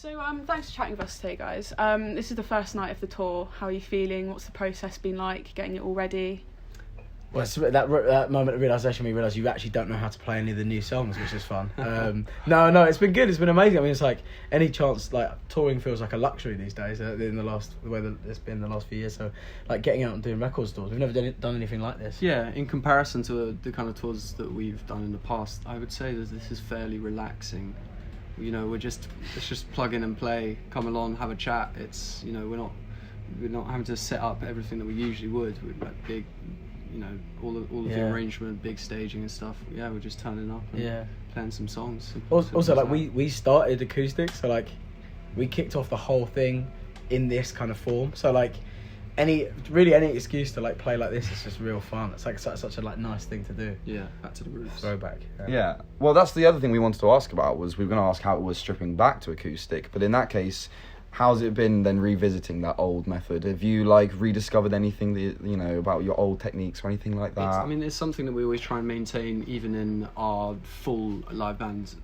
So thanks for chatting with us today, guys. This is the first night of the tour. How are you feeling? What's the process been like, getting it all ready? Well, it's that moment of realisation, we realise you actually don't know how to play any of the new songs, which is fun. No, it's been good. It's been amazing. I mean, it's like any chance, like touring feels like a luxury these days. In the way that it's been the last few years. So, like getting out and doing record stores, we've never done anything like this. Yeah, in comparison to the kind of tours that we've done in the past, I would say that this is fairly relaxing. You know, let's just plug in and play, come along, have a chat. It's, you know, we're not having to set up everything that we usually would with like big, you know, all of the arrangement, big staging and stuff. Yeah, we're just turning up and playing some songs. Also, like we started acoustic, so like we kicked off the whole thing in this kind of form. So like any excuse to like play like this is just real fun. It's like such a like nice thing to do. Yeah, back to the roots. Throwback. Yeah. Well, that's the other thing we wanted to ask about, was we were going to ask how it was stripping back to acoustic, but in that case, how's it been then revisiting that old method? Have you like rediscovered anything that, you know, about your old techniques or anything like that? It's something that we always try and maintain, even in our full live band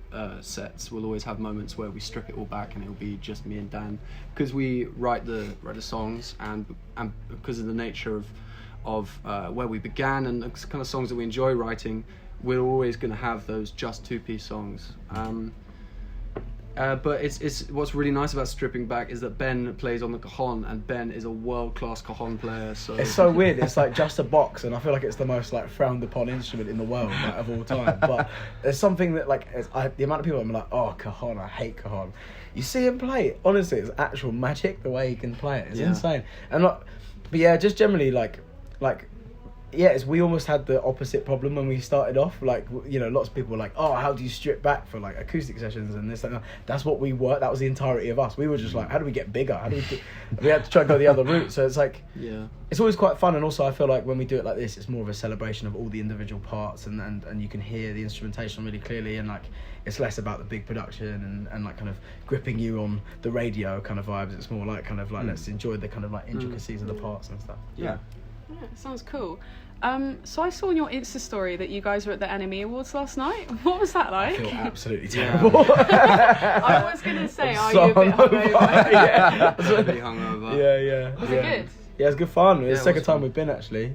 sets. We'll always have moments where we strip it all back and it'll be just me and Dan, because we write the songs and because of the nature of where we began and the kind of songs that we enjoy writing, we're always going to have those just two-piece songs. But it's what's really nice about stripping back is that Ben plays on the cajon, and Ben is a world-class cajon player. So it's so weird. It's like just a box, and I feel like it's the most like frowned upon instrument in the world, like, of all time. But there's something that like the amount of people I'm like, oh, cajon, I hate cajon. You see him play it. Honestly, it's actual magic the way he can play it. It's insane. And but yeah, just generally like. Yeah, we almost had the opposite problem when we started off. Like, you know, lots of people were like, oh, how do you strip back for like acoustic sessions and this and that. That's what we were. That was the entirety of us. We were just like, how do we get bigger? We had to try and go the other route. So it's like, it's always quite fun. And also I feel like when we do it like this, it's more of a celebration of all the individual parts and you can hear the instrumentation really clearly, and like it's less about the big production and like kind of gripping you on the radio kind of vibes. It's more like kind of like let's enjoy the kind of like intricacies of the parts and stuff. Yeah, sounds cool. So I saw on your Insta story that you guys were at the NME Awards last night. What was that like? I feel absolutely terrible. I was going to say, are you a bit hungover? Yeah. A bit hungover. Yeah. Was it good? Yeah, it was good fun. It was the second time we've been, actually.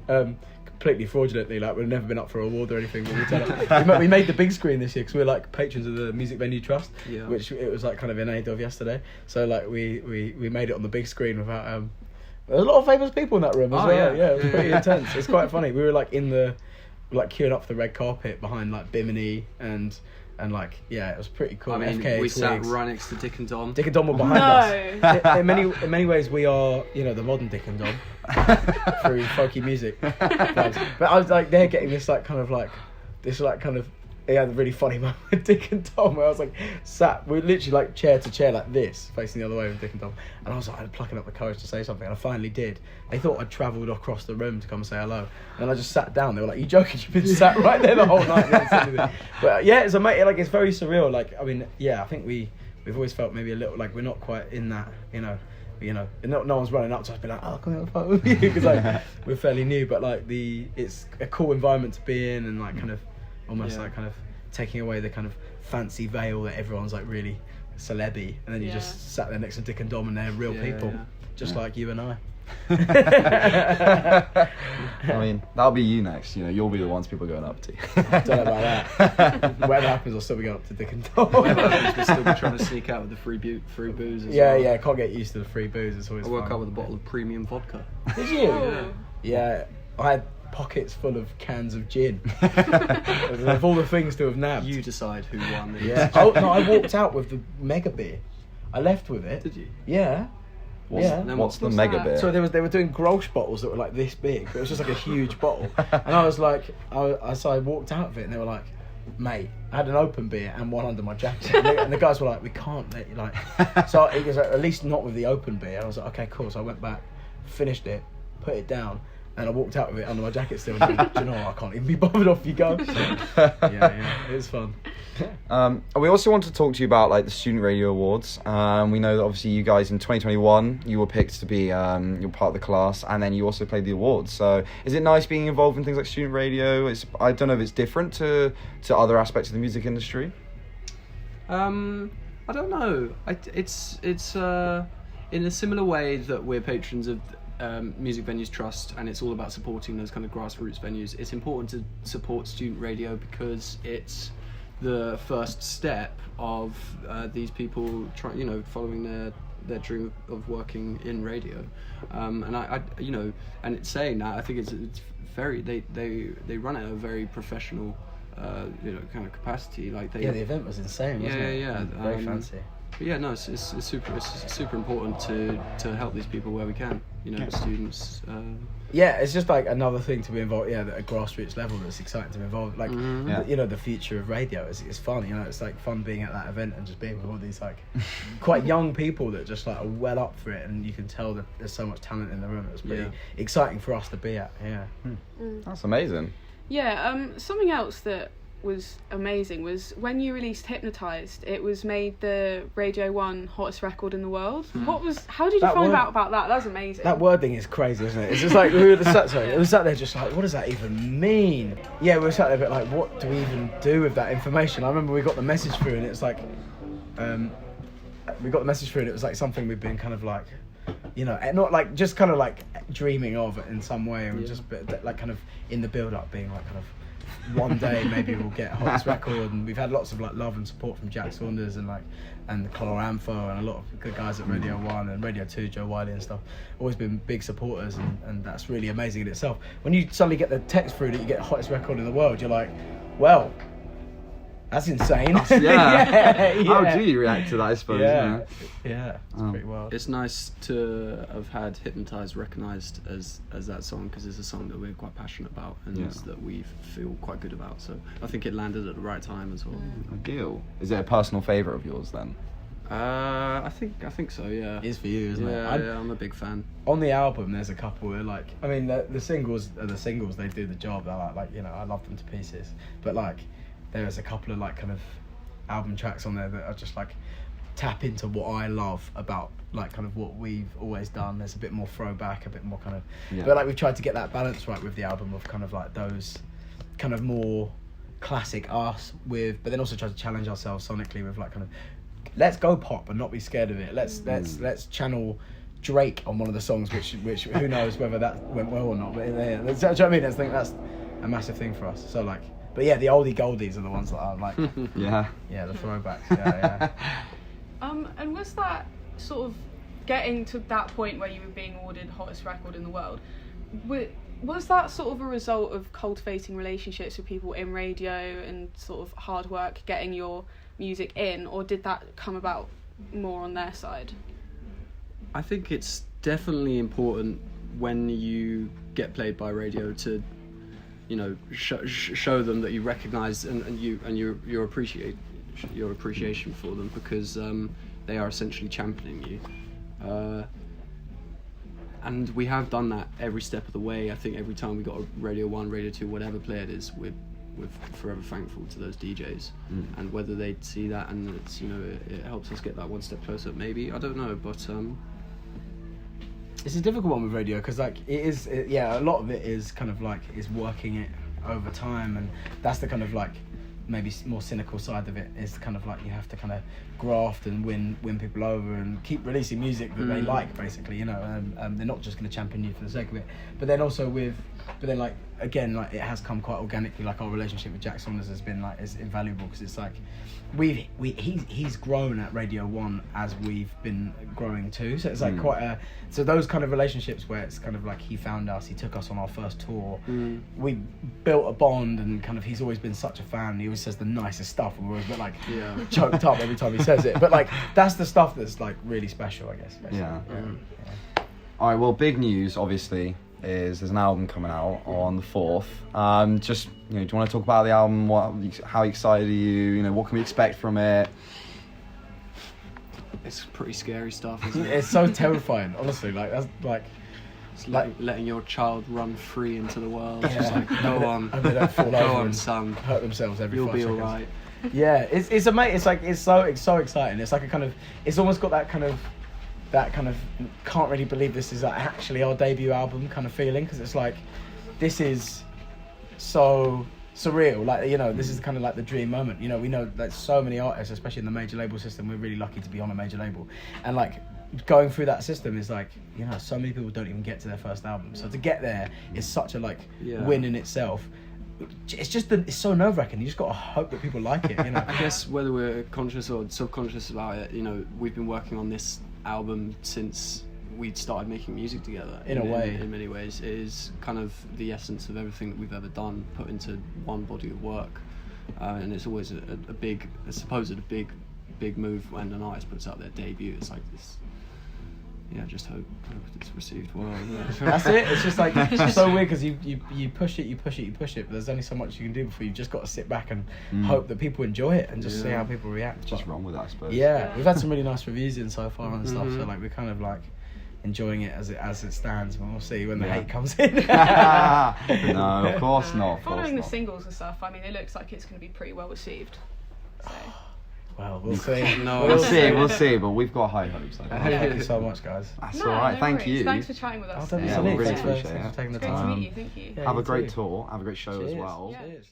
Completely fraudulently, like we've never been up for an award or anything. But we turned up. We made the big screen this year because we're like patrons of the Music Venue Trust, which it was like kind of in aid of yesterday. So like we made it on the big screen without. There's a lot of famous people in that room as well. Yeah, it was pretty intense. It's quite funny. We were like queuing up for the red carpet behind like Bimini and like it was pretty cool. I mean, FKA we Twigs. sat right next to Dick and Dom. Dick and Dom were behind us. In many ways, we are, you know, the modern Dick and Dom through folky music. But I was like, they're getting this like kind of like this like kind of. He had a really funny moment with Dick and Tom where I was like we're literally like chair to chair like this, facing the other way with Dick and Tom, and I was like plucking up the courage to say something, and I finally did. They thought I'd travelled across the room to come and say hello, and I just sat down. They were like, "You joking? You've been sat right there the whole night." But yeah, it's amazing. Like it's very surreal. Like I mean, yeah, I think we've always felt maybe a little like we're not quite in that, you know, no one's running up to us be like, oh, can we have a photo with you? Because like we're fairly new, but like it's a cool environment to be in, and like kind of almost like kind of taking away the kind of fancy veil that everyone's like really celeb-y, and then you just sat there next to Dick and Dom and they're real people, just like you and I. I mean, that'll be you next. You know, you'll be the ones people are going up to. Don't know about that. Whatever happens, I'll still be going up to Dick and Dom. We'll still be trying to sneak out with the free booze. As well. Yeah. Can't get used to the free booze. It's always. I woke up with a bottle of premium vodka. Did you? Yeah. I had pockets full of cans of gin. Of all the things to have nabbed. You decide who won. Yeah. Oh no, I walked out with the mega beer. I left with it. Did you? Yeah. What's the mega beer? So they were doing Grolsch bottles that were like this big, but it was just like a huge bottle. And I was like, I walked out of it, and they were like, mate, I had an open beer and one under my jacket. And the guys were like, we can't let you like. So he goes, at least not with the open beer. I was like, okay, cool. So I went back, finished it, put it down. And I walked out with it under my jacket still. And do you know what? I can't even be bothered. Off you go. Yeah, it was fun. We also want to talk to you about like the Student Radio Awards. We know that obviously you guys in 2021 you were picked to be you're part of the class, and then you also played the awards. So is it nice being involved in things like student radio? I don't know if it's different to other aspects of the music industry. I don't know. It's in a similar way that we're patrons of Music Venues Trust, and it's all about supporting those kind of grassroots venues. It's important to support student radio because it's the first step of these people following their dream of working in radio. And I and it's saying that, I think it's very they run at a very professional kind of capacity. Like the event was insane, wasn't it? Yeah. Very fancy. But yeah, no, it's super important to help these people where we can. Students. Yeah, it's just like another thing to be involved. Yeah, at a grassroots level, that's exciting to be involved. Like, the future of radio is fun. It's like fun being at that event and just being with all these like quite young people that just like are well up for it, and you can tell that there's so much talent in the room. It's pretty exciting for us to be at. Yeah, That's amazing. Yeah. Something else that was amazing was when you released Hypnotised. It was made the Radio 1 hottest record in the world. How did you find out about that? That was amazing. That wording is crazy, isn't it? It's just like we were sat there just like, what does that even mean? Yeah, we were sat there a bit like, what do we even do with that information? I remember we got the message through, and it's like we got the message through, and it was like something we've been kind of like, not like just kind of like dreaming of it in some way, and just like kind of in the build up being like kind of one day maybe we'll get hottest record. And we've had lots of like love and support from Jack Saunders and Clara Amfo and a lot of good guys at Radio 1 and Radio 2, Joe Wiley and stuff. Always been big supporters, and that's really amazing in itself. When you suddenly get the text through that you get hottest record in the world, you're like, well, that's insane. How do you react to that, I suppose? Yeah, it's pretty wild. It's nice to have had Hypnotised recognised as that song, because it's a song that we're quite passionate about and that we feel quite good about. So I think it landed at the right time as well. Ideal. Is it a personal favourite of yours then? I think so. Yeah. It is for you, isn't it? Yeah, I'm a big fan. On the album, there's a couple where like, I mean, the singles are the singles. They do the job. They're like I love them to pieces. But like, there's a couple of like kind of album tracks on there that are just like tap into what I love about like kind of what we've always done. There's a bit more throwback, a bit more kind of, but like we've tried to get that balance right with the album of kind of like those kind of more classic us with, but then also try to challenge ourselves sonically with like kind of, let's go pop and not be scared of it. Let's channel Drake on one of the songs, which who knows whether that went well or not. But yeah, do you know what I mean? I think that's a massive thing for us. So like, but yeah, the oldie goldies are the ones that I like. Yeah, the throwbacks. Yeah. And was that sort of getting to that point where you were being awarded hottest record in the world? Was that sort of a result of cultivating relationships with people in radio and sort of hard work getting your music in, or did that come about more on their side? I think it's definitely important when you get played by radio to, show them that you recognise and your appreciation for them, because they are essentially championing you. And we have done that every step of the way. I think every time we got a Radio 1, Radio 2, whatever play it is, we're forever thankful to those DJs. And whether they see that and it's, it helps us get that one step closer, maybe, I don't know, but it's a difficult one with radio, because like a lot of it is kind of like is working it over time, and that's the kind of like maybe more cynical side of it, is kind of like you have to kind of graft and win people over and keep releasing music that they like, basically, they're not just going to champion you for the sake of it. But then also like again, like it has come quite organically. Like our relationship with Jack Saunders has been like is invaluable, because it's like he's grown at Radio 1 as we've been growing too. So it's like so those kind of relationships where it's kind of like he found us, he took us on our first tour, we built a bond, and kind of he's always been such a fan. He always says the nicest stuff, and we're always a bit like choked up every time he says it. But like that's the stuff that's like really special, I guess. Yeah. All right. Well, big news, obviously, is there's an album coming out on the 4th. Just, do you want to talk about the album? How excited are you? What can we expect from it? It's pretty scary stuff, isn't it? It's so terrifying, honestly. Like that's like. It's like letting your child run free into the world. Yeah. Just like, go on, and they don't fall go over on, and son. Hurt themselves every 5 You'll be seconds. all right. Yeah, it's amazing. It's like it's so exciting. It's like a kind of, it's almost got that kind of can't really believe this is like actually our debut album kind of feeling, because it's like this is so surreal. Like, you know, this is kind of like the dream moment. You know, we know that so many artists, especially in the major label system, we're really lucky to be on a major label, and like going through that system is like, you know, so many people don't even get to their first album. So to get there is such a like win in itself. It's just it's so nerve-wracking. You just got to hope that people like it, you know. I guess whether we're conscious or subconscious about it, you know, we've been working on this album since we started making music together. In a way. In many ways, it is kind of the essence of everything that we've ever done, put into one body of work. And it's always a big, I suppose, a big move when an artist puts out their debut. It's like this. Yeah, just hope it's received well. Yeah. That's it. It's just like, it's so weird because you push it, but there's only so much you can do before you've just got to sit back and hope that people enjoy it and just see how people react. Just wrong with that, I suppose. Yeah, we've had some really nice reviews in so far and stuff, so like we're kind of like enjoying it as it stands, but we'll see when the hate comes in. No, of course not. Following the singles and stuff, I mean, it looks like it's going to be pretty well received. So. Well, we'll see. No, we'll see, but we've got high hopes. Thank you so much, guys. That's all right. Thank worries. you. Thanks for chatting with us. Don't be Yeah, silly. we really Thanks appreciate for it. taking the It's great time. to meet you. Thank you. Yeah, Have you a great too. tour. Have a great show as Cheers. well. Yeah. Cheers.